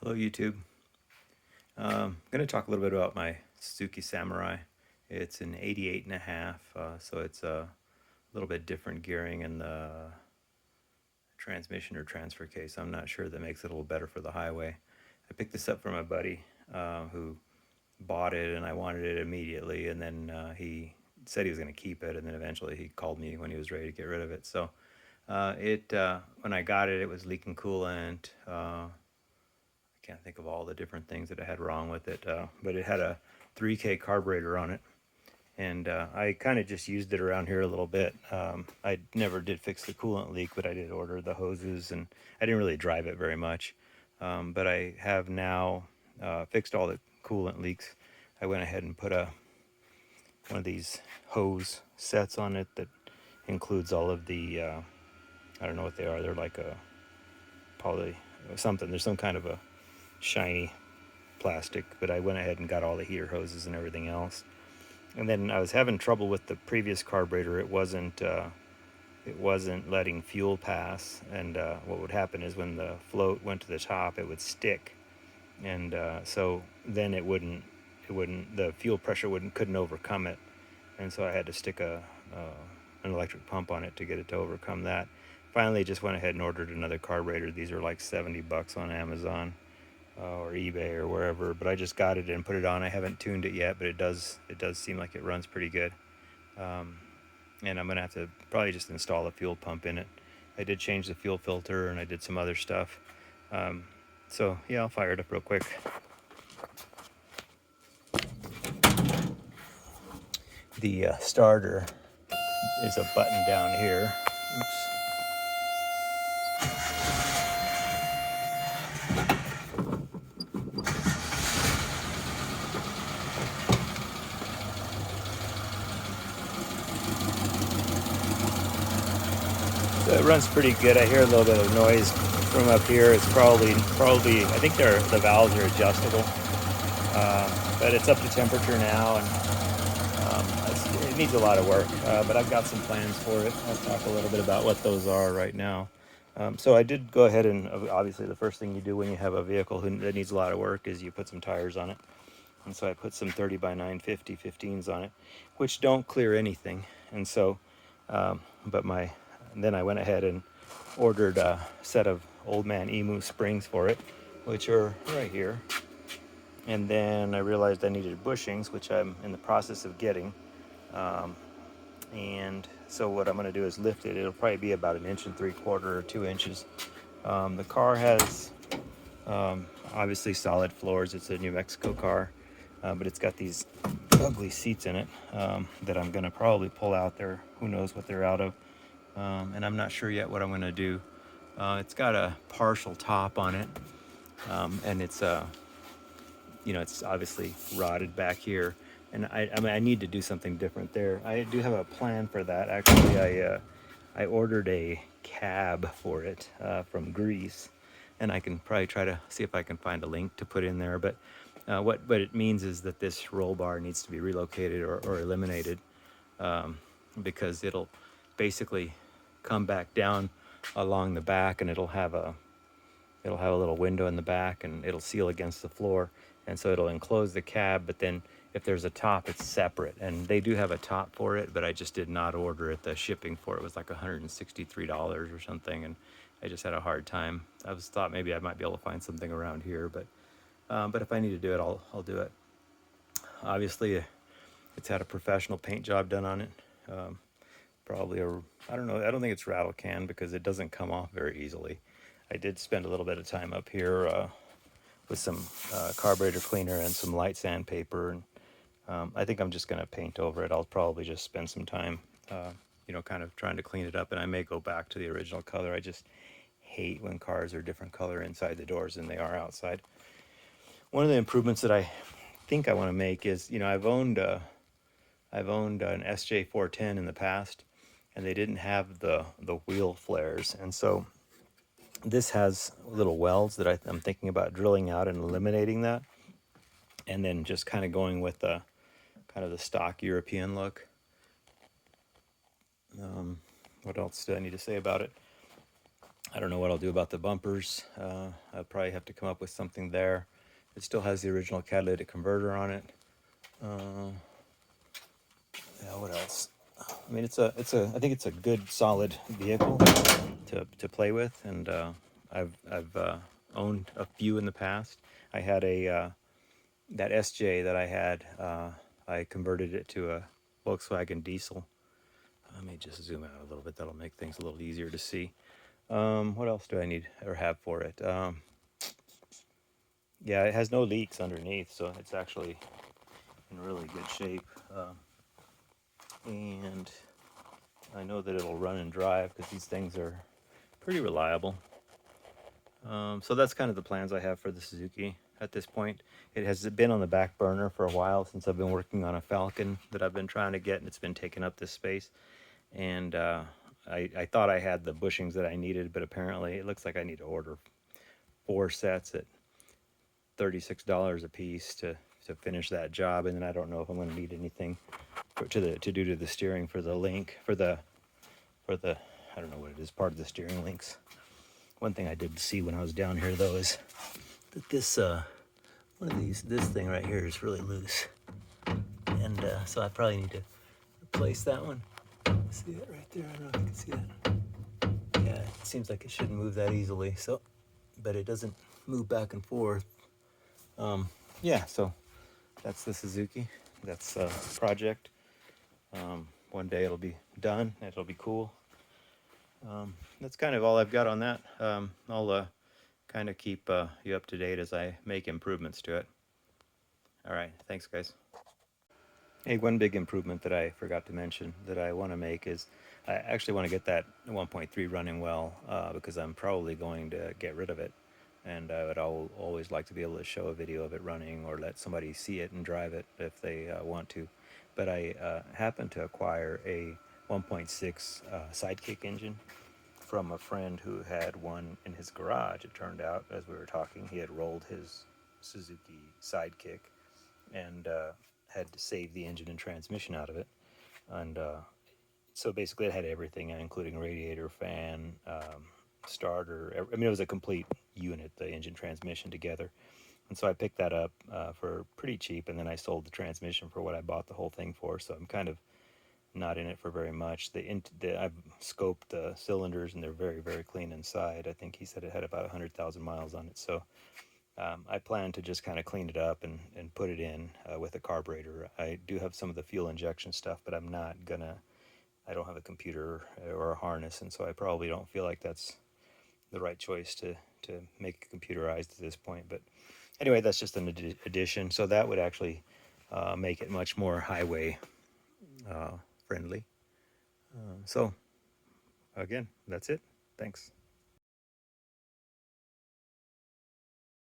Hello YouTube. I'm going to talk a little bit about my Suzuki Samurai. It's an 88.5, so it's a little bit different gearing in the transmission or transfer case. I'm not sure. That makes it a little better for the highway. I picked this up from a buddy who bought it, and I wanted it immediately, and then he said he was going to keep it, and then eventually he called me when he was ready to get rid of it. So when I got it, it was leaking coolant. Can't think of all the different things that it had wrong with it, but it had a 3K carburetor on it, and I kind of just used it around here a little bit. I never did fix the coolant leak, but I did order the hoses, and I didn't really drive it very much. But I have now fixed all the coolant leaks. I went ahead and put one of these hose sets on it that includes all of the I don't know what they are. They're like a probably something. There's some kind of a shiny plastic, but I went ahead and got all the heater hoses and everything else. And then I was having trouble with the previous carburetor. It wasn't letting fuel pass, and what would happen is when the float went to the top, it would stick, and so then the fuel pressure couldn't overcome it, and so I had to stick an electric pump on it to get it to overcome that. Finally, just went ahead and ordered another carburetor. These are like $70 on Amazon or eBay or wherever, but I just got it and put it on. I haven't tuned it yet, but it does seem like it runs pretty good. And I'm gonna have to probably just install a fuel pump in it. I did change the fuel filter, and I did some other stuff. So yeah, I'll fire it up real quick. The starter is a button down here. Oops. So it runs pretty good. I hear a little bit of noise from up here. It's probably I think the valves are adjustable, but it's up to temperature now, and it needs a lot of work. But I've got some plans for it. I'll talk a little bit about what those are right now. So I did go ahead and obviously the first thing you do when you have a vehicle that needs a lot of work is you put some tires on it. And so I put some 30 by 950 15s on it, which don't clear anything. And so, then I went ahead and ordered a set of Old Man Emu springs for it, which are right here. And then I realized I needed bushings, which I'm in the process of getting. And so what I'm going to do is lift it. It'll probably be about 1 3/4 or 2 inches. The car has obviously solid floors. It's a New Mexico car, but it's got these ugly seats in it that I'm going to probably pull out there. Who knows what they're out of. And I'm not sure yet what I'm going to do. It's got a partial top on it, and it's it's obviously rotted back here, and I mean I need to do something different there. I do have a plan for that. Actually, I ordered a cab for it from Greece, and I can probably try to see if I can find a link to put in there. But what it means is that this roll bar needs to be relocated or eliminated, because it'll basically come back down along the back, and it'll have a little window in the back, and it'll seal against the floor, and so it'll enclose the cab. But then if there's a top, it's separate, and they do have a top for it, but I just did not order it. The shipping for it was like $163 or something, and I just had a hard time. I thought maybe I might be able to find something around here, but if I need to do it, I'll do it. Obviously, it's had a professional paint job done on it. Probably I don't know. I don't think it's rattle can because it doesn't come off very easily. I did spend a little bit of time up here with some carburetor cleaner and some light sandpaper, and I think I'm just going to paint over it. I'll probably just spend some time, kind of trying to clean it up, and I may go back to the original color. I just hate when cars are different color inside the doors than they are outside. One of the improvements that I think I want to make is, I've owned an SJ410 in the past, and they didn't have the wheel flares, and so this has little welds that I'm thinking about drilling out and eliminating that, and then just kind of going with the kind of the stock European look. What else do I need to say about it? I don't know what I'll do about the bumpers. I'll probably have to come up with something there. It still has the original catalytic converter on it. Yeah, what else? I mean, I think it's a good, solid vehicle to play with, and I've owned a few in the past. I had that SJ that I had. I converted it to a Volkswagen diesel. Let me just zoom out a little bit. That'll make things a little easier to see. What else do I need or have for it? Yeah, it has no leaks underneath, so it's actually in really good shape. And I know that it'll run and drive because these things are pretty reliable. So that's kind of the plans I have for the Suzuki at this point. It has been on the back burner for a while since I've been working on a Falcon that I've been trying to get, and it's been taking up this space. And I thought I had the bushings that I needed, but apparently it looks like I need to order 4 sets at $36 a piece to finish that job. And then I don't know if I'm going to need anything to do to the steering for the link for the I don't know what it is, part of the steering links. One thing I did see when I was down here though is that this this thing right here is really loose, and so I probably need to replace that one. See it right there? I don't know if you can see that. Yeah, it seems like it shouldn't move that easily. So, but it doesn't move back and forth. Yeah, so that's the Suzuki. That's a project. One day it'll be done. It'll be cool. That's kind of all I've got on that. I'll kind of keep you up to date as I make improvements to it. All right, thanks, guys. Hey, one big improvement that I forgot to mention that I want to make is I actually want to get that 1.3 running well because I'm probably going to get rid of it. And I would always like to be able to show a video of it running or let somebody see it and drive it if they want to. But I happened to acquire a 1.6 Sidekick engine from a friend who had one in his garage. It turned out, as we were talking, he had rolled his Suzuki Sidekick and had to save the engine and transmission out of it. And so basically, it had everything, including radiator, fan, starter. I mean, it was a complete unit, the engine, transmission together. And so I picked that up for pretty cheap, and then I sold the transmission for what I bought the whole thing for. So I'm kind of not in it for very much. I've scoped the cylinders, and they're very, very clean inside. I think he said it had about 100,000 miles on it. So I plan to just kind of clean it up and put it in with a carburetor. I do have some of the fuel injection stuff, but I don't have a computer or a harness, and so I probably don't feel like that's the right choice to make it computerized at this point. But anyway, that's just an addition. So that would actually make it much more highway friendly. So again, that's it. Thanks.